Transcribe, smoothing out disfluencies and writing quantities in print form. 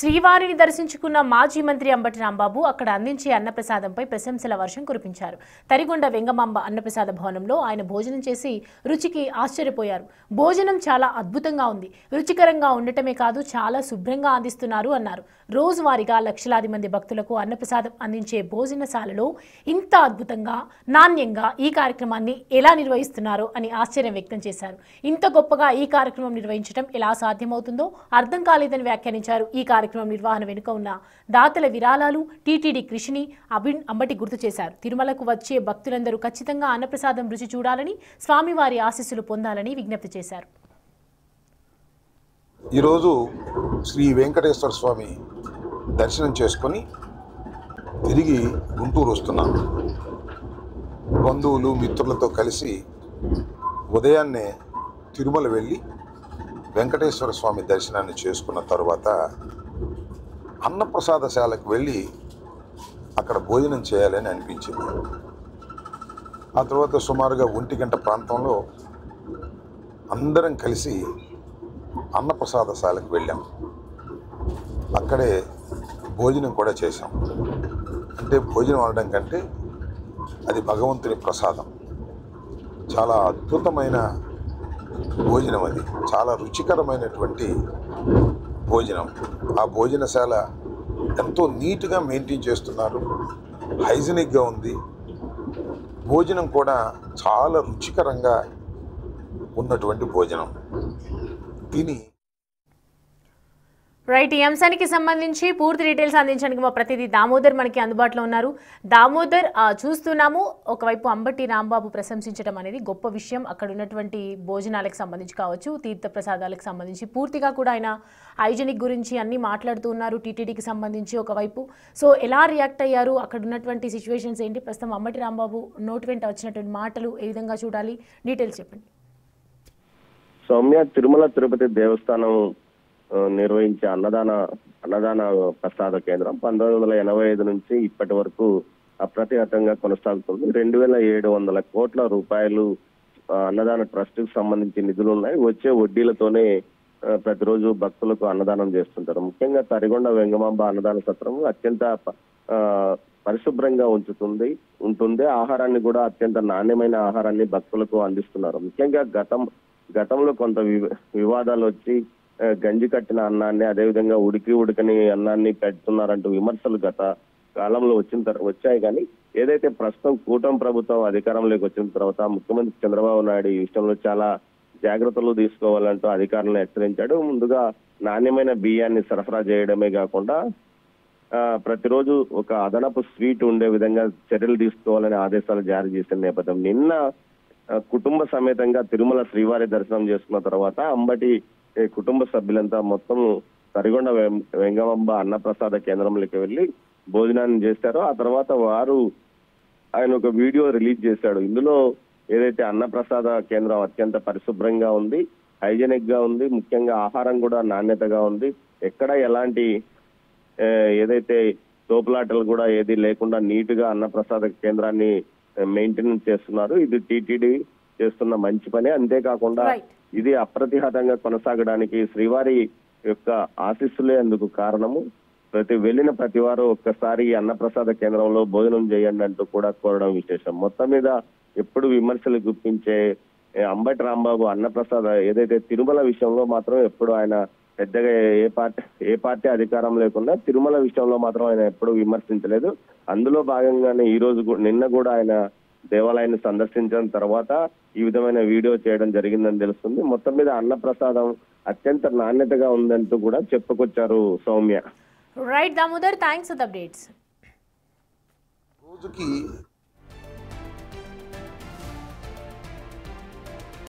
శ్రీవారిని దర్శించుకున్న మాజీ మంత్రి అంబటి రాంబాబు అక్కడ అందించే అన్నప్రసాదంపై ప్రశంసల వర్షం కురిపించారు. తరిగొండ వెంగమాంబ అన్నప్రసాద భవనంలో ఆయన భోజనం చేసి రుచికి ఆశ్చర్యపోయారు. భోజనం చాలా అద్భుతంగా ఉంది, రుచికరంగా ఉండటమే కాదు చాలా శుభ్రంగా అందిస్తున్నారు అన్నారు. రోజువారీగా లక్షలాది మంది భక్తులకు అన్నప్రసాదం అందించే భోజనశాలలో ఇంత అద్భుతంగా నాణ్యంగా ఈ కార్యక్రమాన్ని ఎలా నిర్వహిస్తున్నారో అని ఆశ్చర్యం వ్యక్తం చేశారు. ఇంత గొప్పగా ఈ కార్యక్రమం నిర్వహించడం ఎలా సాధ్యమవుతుందో అర్థం కాలేదని వ్యాఖ్యానించారు. ఈ కార్యక్రమం నిర్వహణ వెనుక ఉన్న దాతల విరాళాలు టీటీడీ కృషిని అంబటి గుర్తు చేశారు. తిరుమలకు వచ్చే భక్తులందరూ ఖచ్చితంగా అన్నప్రసాదం రుచి చూడాలని, స్వామివారి ఆశీస్సులు పొందాలని విజ్ఞప్తి చేశారు. ఈరోజు శ్రీ వెంకటేశ్వర స్వామి దర్శనం చేసుకొని తిరిగి గుంటూరు వస్తున్నాను. బంధువులు మిత్రులతో కలిసి ఉదయాన్నే తిరుమల వెళ్ళి వెంకటేశ్వర స్వామి దర్శనాన్ని చేసుకున్న తర్వాత అన్నప్రసాదశాలకు వెళ్ళి అక్కడ భోజనం చేయాలని అనిపించింది. ఆ తర్వాత సుమారుగా 1 గంట ప్రాంతంలో అందరం కలిసి అన్నప్రసాదశాలకు వెళ్ళాం. అక్కడే భోజనం కూడా చేశాం. అంటే భోజనం అనడం కంటే అది భగవంతుని ప్రసాదం. చాలా అద్భుతమైన భోజనం, అది చాలా రుచికరమైనటువంటి భోజనం. ఆ భోజనశాల ఎంతో నీట్గా మెయింటైన్ చేస్తున్నారు, హైజీనిక్గా ఉంది. భోజనం కూడా చాలా రుచికరంగా ఉన్నటువంటి భోజనం తిని రైట్. ఈ అంశానికి సంబంధించి పూర్తి డీటెయిల్స్ అందించడానికి మా ప్రతినిధి దామోదర్ మనకి అందుబాటులో ఉన్నారు. దామోదర్, చూస్తున్నాము ఒకవైపు అంబటి రాంబాబు ప్రశంసించడం అనేది గొప్ప విషయం. అక్కడ ఉన్నటువంటి భోజనాలకు సంబంధించి కావచ్చు, తీర్థ ప్రసాదాలకు సంబంధించి పూర్తిగా కూడా ఆయన హైజీనిక్ గురించి అన్నీ మాట్లాడుతూ ఉన్నారు. టీటీడీకి సంబంధించి ఒకవైపు సో ఎలా రియాక్ట్ అయ్యారు, అక్కడ ఉన్నటువంటి సిచ్యువేషన్స్ ఏంటి, ప్రస్తుతం అంబటి రాంబాబు నోటి వెంట వచ్చినటువంటి మాటలు ఏ విధంగా చూడాలి, డీటెయిల్స్ చెప్పండి. సౌమ్య, తిరుమల తిరుపతి దేవస్థానం నిర్వహించే అన్నదాన ప్రసాద కేంద్రం 1985 నుంచి ఇప్పటి వరకు అప్రతిహతంగా కొనసాగుతుంది. 2700 కోట్ల రూపాయలు అన్నదాన ట్రస్ట్ కు సంబంధించి నిధులు ఉన్నాయి. వచ్చే వడ్డీలతోనే ప్రతిరోజు భక్తులకు అన్నదానం చేస్తుంటారు. ముఖ్యంగా తరిగొండ వెంగమాంబ అన్నదాన సత్రం అత్యంత పరిశుభ్రంగా ఉంటుంది. ఆహారాన్ని కూడా అత్యంత నాణ్యమైన ఆహారాన్ని భక్తులకు అందిస్తున్నారు. ముఖ్యంగా గతంలో కొంత వివాదాలు వచ్చి గంజి కట్టిన అన్నాన్ని, అదేవిధంగా ఉడకని అన్నాన్ని పెడుతున్నారంటూ విమర్శలు గత కాలంలో వచ్చాయి. కానీ ఏదైతే ప్రస్తుతం కూటమి ప్రభుత్వం అధికారంలోకి వచ్చిన తర్వాత ముఖ్యమంత్రి చంద్రబాబు నాయుడు ఈ విషయంలో చాలా జాగ్రత్తలు తీసుకోవాలంటూ అధికారులను హెచ్చరించాడు. ముందుగా నాణ్యమైన బియ్యాన్ని సరఫరా చేయడమే కాకుండా ప్రతిరోజు ఒక అదనపు స్వీట్ ఉండే విధంగా చర్యలు తీసుకోవాలని ఆదేశాలు జారీ చేసిన నేపథ్యం నిన్న కుటుంబ సమేతంగా తిరుమల శ్రీవారి దర్శనం చేసుకున్న తర్వాత అంబటి కుటుంబ సభ్యులంతా మొత్తం తరిగొండ వెంగమాంబ అన్నప్రసాద కేంద్రంలోకి వెళ్ళి భోజనాన్ని చేశారు. ఆ తర్వాత ఆయన ఒక వీడియో రిలీజ్ చేశాడు. ఇందులో ఏదైతే అన్నప్రసాద కేంద్రం అత్యంత పరిశుభ్రంగా ఉంది, హైజీనిక్ గా ఉంది, ముఖ్యంగా ఆహారం కూడా నాణ్యతగా ఉంది. ఎక్కడ ఎలాంటి ఏదైతే తోపులాటలు కూడా ఏది లేకుండా నీట్ గా అన్నప్రసాద కేంద్రాన్ని మెయింటెనెన్స్ చేస్తున్నారు. ఇది టీటీడీ చేస్తున్న మంచి పని. అంతేకాకుండా ఇది అప్రతిహతంగా కొనసాగడానికి శ్రీవారి యొక్క ఆశీస్సులే అందుకు కారణము. వెళ్ళిన ప్రతి వారు ఒక్కసారి అన్నప్రసాద కేంద్రంలో భోజనం చేయండి అంటూ కూడా కోరడం విశేషం. మొత్తం మీద ఎప్పుడు విమర్శలు గుప్పించే అంబటి రాంబాబు అన్నప్రసాద ఏదైతే తిరుమల విషయంలో మాత్రం ఎప్పుడు ఆయన పెద్దగా ఏ పార్టీ అధికారం లేకుండా తిరుమల విషయంలో మాత్రం ఆయన ఎప్పుడు విమర్శించలేదు. అందులో భాగంగానే నిన్న కూడా ఆయన దేవాలయాన్ని సందర్శించిన తర్వాత ఈ విధమైన వీడియో చేయడం జరిగిందని తెలుస్తుంది. మొత్తం మీద అన్నప్రసాదం అత్యంత నాణ్యతగా ఉందంటూ కూడా చెప్పుకొచ్చారు Soumya. Right Damodar, thanks for the updates. రోజుకి